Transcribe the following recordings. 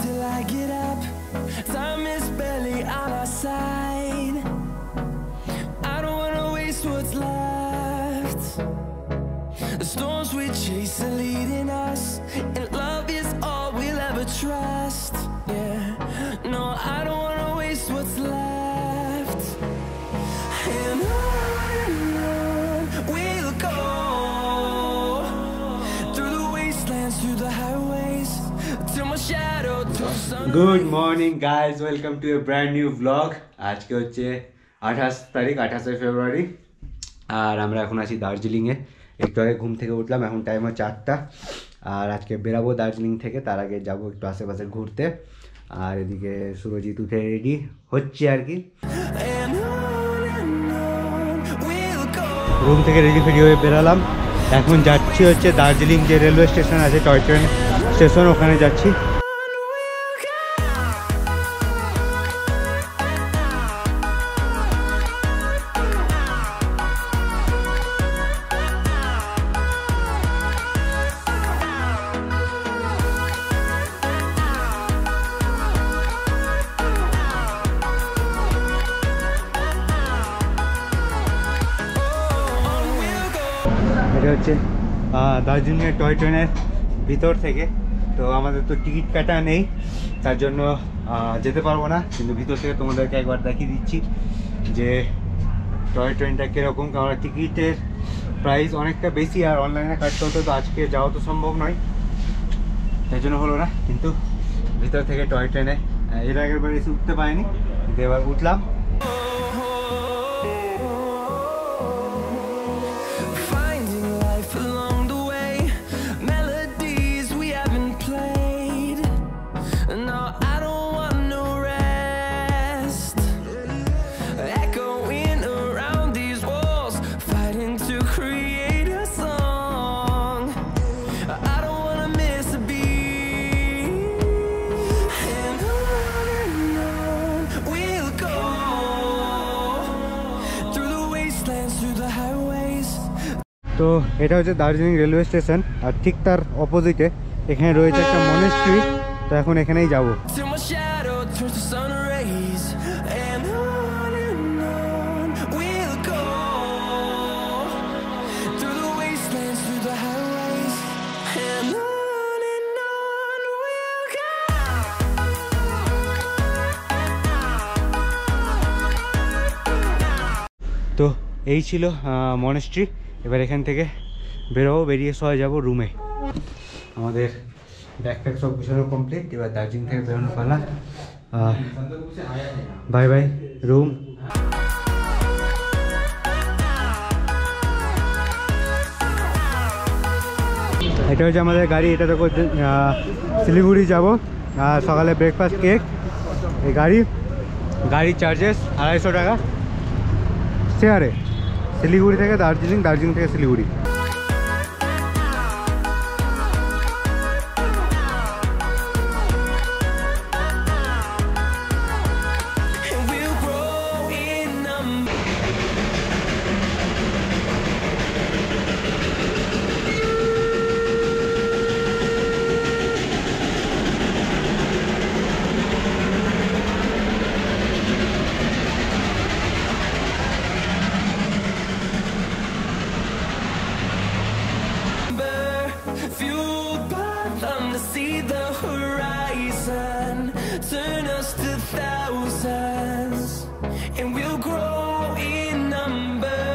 till I get up. Time is barely on our side. I don't wanna waste what's left. The storms we chase are leading us, and love is all we'll ever trust. Yeah, no, I don't wanna waste what's left. And on we'll go, through the wastelands, through the highways, till my shadow turns to sun. Good morning guys, welcome to a brand new vlog. আজকে হচ্ছে 28 ফেব্রুয়ারি আর আমরা এখন আছি দার্জিলিং এ। একটু আগে ঘুম থেকে উঠলাম, এখন টাইম হচ্ছে 8টা। আর আজকে বেরাবো দার্জিলিং থেকে, তার আগে যাবো একটু আশেপাশে ঘুরতে। আর এদিকে সুরজিৎ উঠে রেডি হচ্ছে আর কি, রুম থেকে রেডি ফেডি হয়ে বেরালাম। এখন যাচ্ছি হচ্ছে দার্জিলিং যে রেলওয়ে স্টেশন আছে, টয় ট্রেন স্টেশন, ওখানে যাচ্ছি। এটা হচ্ছে দার্জিলিংয়ের টয় ট্রেনের ভিতর থেকে। তো আমাদের তো টিকিট কাটা নেই, তার জন্য যেতে পারবো না, কিন্তু ভিতর থেকে তোমাদেরকে একবার দেখিয়ে দিচ্ছি যে টয় ট্রেনটা কীরকম। কারণ টিকিটের প্রাইস অনেকটা বেশি, আর অনলাইনে কাটতে হতো, তো আজকে যাওয়া তো সম্ভব নয়, তাই জন্য হলো না। কিন্তু ভিতর থেকে টয় ট্রেনে এর আগের বার এসে উঠতে পারিনি, কিন্তু এবার উঠলাম। তো এটা হচ্ছে দার্জিলিং রেলওয়ে স্টেশন, আর ঠিক তার অপোজিটে এখানে রয়েছে একটা মনেস্ট্রি। তো এখন এখানেই যাব। তো এই ছিল মনেস্ট্রি। এবার এখান থেকে বেরোবো, বেরিয়ে সবাই যাবো রুমে। আমাদের ব্যাকপ্যাক সব গুছানো কমপ্লিট, এবার দার্জিলিং থেকে বেরোনো পালা। Bye bye room. এটা হচ্ছে আমাদের গাড়ি, এটা তো শিলিগুড়ি যাব। সকালে ব্রেকফাস্ট কেক। এই গাড়ি চার্জেস 250 টাকা শেয়ারে, শিলিগুড়ি থেকে দার্জিলিং, দার্জিলিং থেকে Siliguri. Turn us to thousands, and we'll grow in number,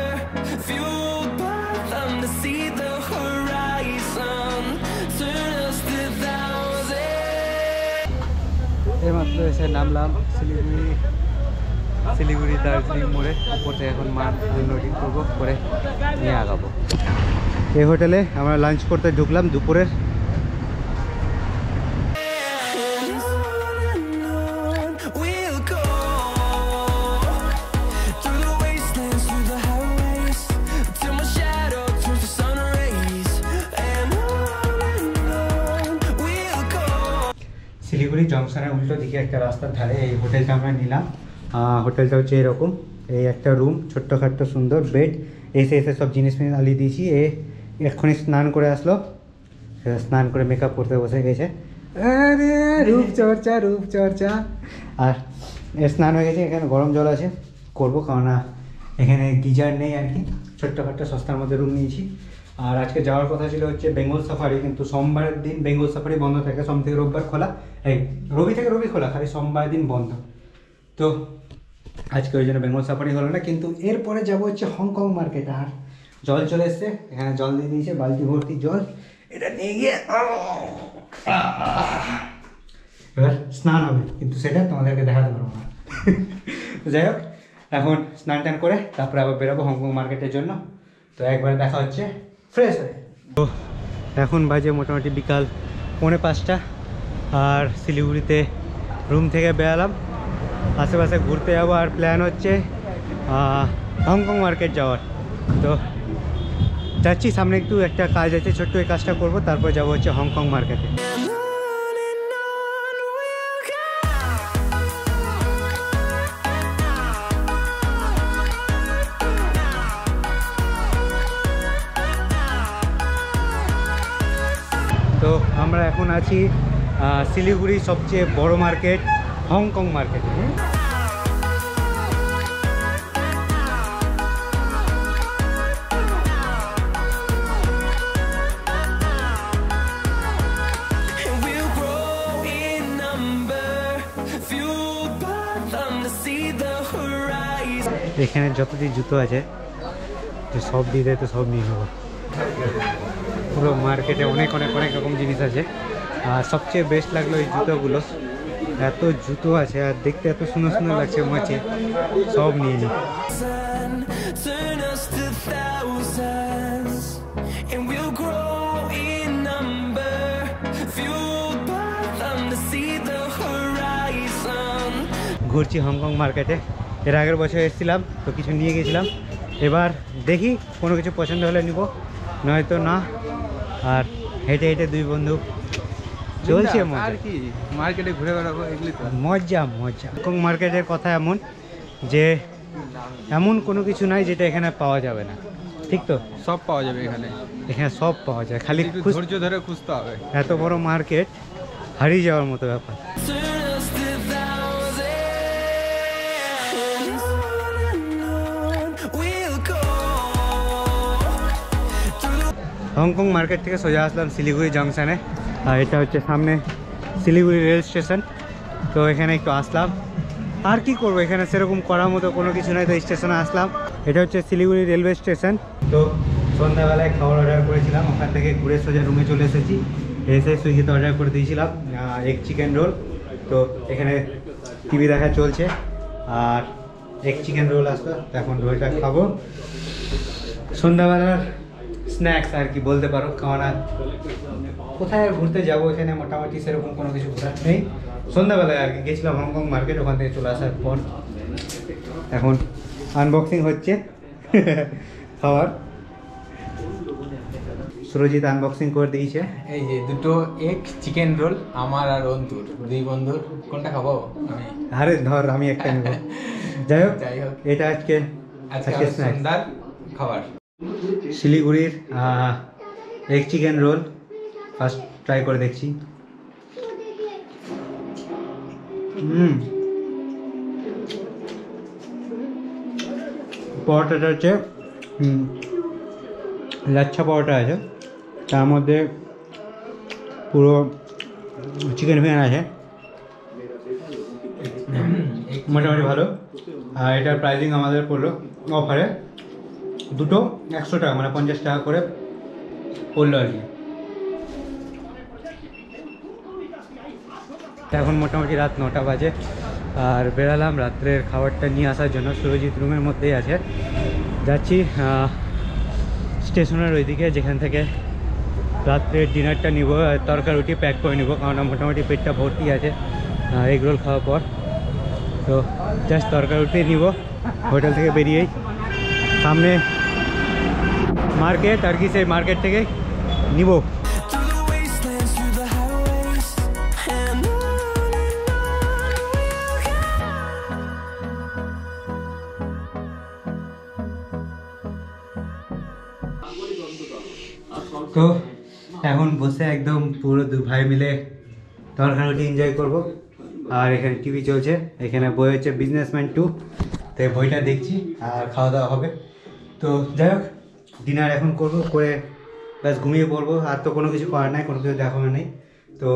fueled by them to see the horizon. Turn us to thousands. এইমাত্র এসে নামলাম শিলিগুড়ি দার্জিলিং মোড়ে। উপর থেকে এখন মান লোডিং করবো, করে নিয়ে আগাবো। এই হোটেলে আমরা লাঞ্চ করতে ঢুকলাম দুপুরের। শিলিগুড়ি জংশনের উল্টো দিকে একটা রাস্তার ধারে এই হোটেলটা আমরা নিলাম। হোটেলটা হচ্ছে এরকম, এই একটা রুম, ছোট্টখাট্ট সুন্দর বেড, এসে সব জিনিস আলিয়ে দিয়েছি। এক্ষুনি স্নান করে আসলো, স্নান করে মেকআপ করতে বসে গেছে। আরে রূপচর্চা রূপচর্চা। আর স্নান হয়ে গেছে, এখানে গরম জল আছে, করবো, কারণ এখানে গিজার নেই আর কি। ছোট্টখাট্ট সস্তার মধ্যে রুম নিয়েছি। আর আজকে যাওয়ার কথা ছিল হচ্ছে বেঙ্গল সাফারি, কিন্তু সোমবারের দিন বেঙ্গল সাফারি বন্ধ থাকে, সোম থেকে রোববার খোলা, এই রবি থেকে রবি খোলা, খালি সোমবার দিন বন্ধ। তো আজকে ওই জন্য বেঙ্গল সাফারি হলো না, কিন্তু এরপরে যাবো হচ্ছে হংকং মার্কেট। আর জল চলে এসছে, এখানে জল দিয়ে দিয়েছে, বালতি ভর্তি জল, এটা নিয়ে গিয়ে এবার স্নান হবে, কিন্তু সেটা তোমাদেরকে দেখাতে পারবো না। যাই হোক, এখন স্নান টান করে তারপরে আবার বেরোবো হংকং মার্কেটের জন্য। তো একবার দেখা হচ্ছে ফ্রেশ হয়ে। তো এখন বাজে মোটামুটি বিকাল 4:45, আর শিলিগুড়িতে রুম থেকে বেরালাম, আশেপাশে ঘুরতে যাবো। আর প্ল্যান হচ্ছে হংকং মার্কেট যাওয়ার। তো যাচ্ছি, সামনে একটু একটা কাজ আছে, ছোট্ট এই কাজটা করবো, তারপর যাবো হচ্ছে হংকং মার্কেটে। তো আমরা এখন আছি শিলিগুড়ির সবচেয়ে বড় মার্কেট হংকং মার্কেটে। এখানে যতদিন জুতো আছে সব দিয়ে দেয়, তো সব নিয়ে নেবো। পুরো মার্কেটে অনেক অনেক অনেক রকম জিনিস আছে। আর সবচেয়ে বেস্ট লাগলো এই জুতোগুলো, এত জুতো আছে আর দেখতে এত সুন্দর সুন্দর লাগছে, মনে হচ্ছে সব নিয়ে নিই। ঘুরছি হংকং মার্কেটে, এর আগের বছর এসেছিলাম তো কিছু নিয়ে গেছিলাম, এবার দেখি কোনো কিছু পছন্দ হলে নিব, নয়তো না। আর হেঁটে হেঁটে দুই বন্ধু চলছে আর কি, মার্কেটে ঘুরে বেড়াবো, এগুলি মজা মজা। হংকং মার্কেটের কথা এমন যে এমন কোনো কিছু নাই যেটা এখানে পাওয়া যাবে না, ঠিক তো? সব পাওয়া যাবে এখানে, এখানে সব পাওয়া যায়, খালি ধৈর্য ধরে খুঁজতে হবে। এত বড় মার্কেট, হারিয়ে যাওয়ার মতো ব্যাপার। হংকং মার্কেট থেকে সোজা আসলাম শিলিগুড়ি জাংশনে, আর এটা হচ্ছে সামনে শিলিগুড়ি রেল স্টেশন। তো এখানে একটু আসলাম, আর কি করবো, এখানে সেরকম করার মতো কোনো কিছু নয়, তো স্টেশনে আসলাম। এটা হচ্ছে শিলিগুড়ি রেলওয়ে স্টেশন। তো সন্ধ্যাবেলায় খাবার অর্ডার করেছিলাম, ওখান থেকে ঘুরে সোজা রুমে চলে এসেছি। এসে সুইগিতে অর্ডার করে দিয়েছিলাম এগ চিকেন রোল। তো এখানে টিভি দেখা চলছে, আর এগ চিকেন রোল আসলো, এখন রোলটা খাবো। সন্ধ্যাবেলার স্ন্যাক্স আর কি বলতে পারো, খাওয়ানা। কোথায় ঘুরতে যাবো, এখানে মোটামুটি সেরকম কোনো কিছু ঘোরার নেই। সন্ধ্যাবেলায় আর কি গেছিলাম হংকং মার্কেট, ওখান থেকে চলে আসার পর এখন আনবক্সিং হচ্ছে খাবার। সুরজিৎ আনবক্সিং করে দিয়েছে। এই যে দুটো এগ চিকেন রোল, আমার আর অন্তুর, দুই বন্ধুর। কোনটা খাবো আমি? আরে ধর, আমি একটা নেব। যাই হোক, এটা আজকে সন্ধ্যার খাবার। শিলিগুড়ির egg chicken roll first try করে দেখছি। পরোটাটা হচ্ছে লাচ্ছা পরোটা আছে, তার মধ্যে পুরো চিকেন ফিকেন আছে, মোটামুটি ভালো। আর এটার প্রাইসিং আমাদের পড়লো অফারে দুটো 100 টাকা, মানে 50 টাকা করে পড়লো আর কি। এখন মোটামুটি রাত 9টা বাজে, আর বেরালাম রাত্রের খাবারটা নিয়ে আসার জন্য। সুরজিৎ রুমের মধ্যেই আছে, যাচ্ছি স্টেশনের ওইদিকে, যেখান থেকে রাত্রের ডিনারটা নিব, তরকারি রুটি প্যাক করে নিব, কারণ মোটামুটি পেটটা ভর্তি আছে এগ রোল খাওয়ার পর। তো জাস্ট তরকারি রুটি নিব হোটেল থেকে বেরিয়েই। সামনে মার্কেট আর কি, সেই মার্কেট থেকে নিব। তো এখন বসে একদম পুরো দু ভাই মিলে তরকারি রুটি এনজয় করবো। আর এখানে টিভি চলছে, এখানে বই হচ্ছে বিজনেসম্যান 2, তো এই বইটা দেখছি আর খাওয়া দাওয়া হবে। তো যাই হোক, ডিনার এখন করবো, করে ব্যাস ঘুমিয়ে পড়বো। আর তো কোনো কিছু করার নাই, কোনো কিছু দেখানো নেই। তো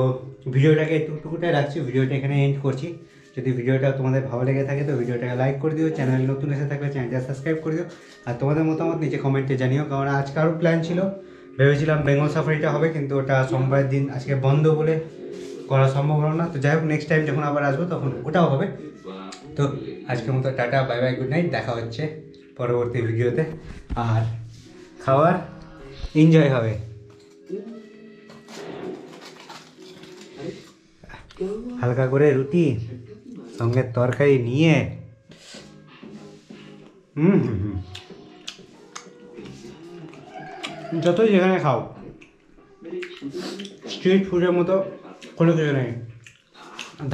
ভিডিওটাকে একটুকুটাই রাখছি, ভিডিওটা এখানে এন্ড করছি। যদি ভিডিওটা তোমাদের ভালো লেগে থাকে তো ভিডিওটাকে লাইক করে দিও, চ্যানেল নতুন এসে থাকলে চ্যানেলটা সাবস্ক্রাইব করে দিও। আর তোমাদের মতামত নিচে কমেন্টে জানিও, কারণ আজকে আরও প্ল্যান ছিল, ভেবেছিলাম বেঙ্গল সাফারিটা হবে, কিন্তু ওটা সোমবারের দিন আজকে বন্ধ বলে করা সম্ভব হলো না। তো যাই হোক, নেক্সট টাইম যখন আবার আসবো তখন ওটাও হবে। তো আজকের মতো tata, bye bye, good night, দেখা হচ্ছে পরবর্তী ভিডিওতে। আর খাওয়ার এনজয় হবে। হালকা করে রুটি সঙ্গে তরকারি নিয়ে যতই যেখানে খাও, স্ট্রিট ফুডের মতো কোনো কিছু নেই।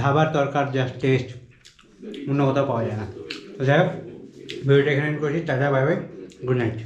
ধাবার তরকার জাস্ট টেস্ট অন্য কোথাও পাওয়া যায় না। তো যাই হোক, ভিডিওটা এখানে করছি। Tata, bye bye, good night.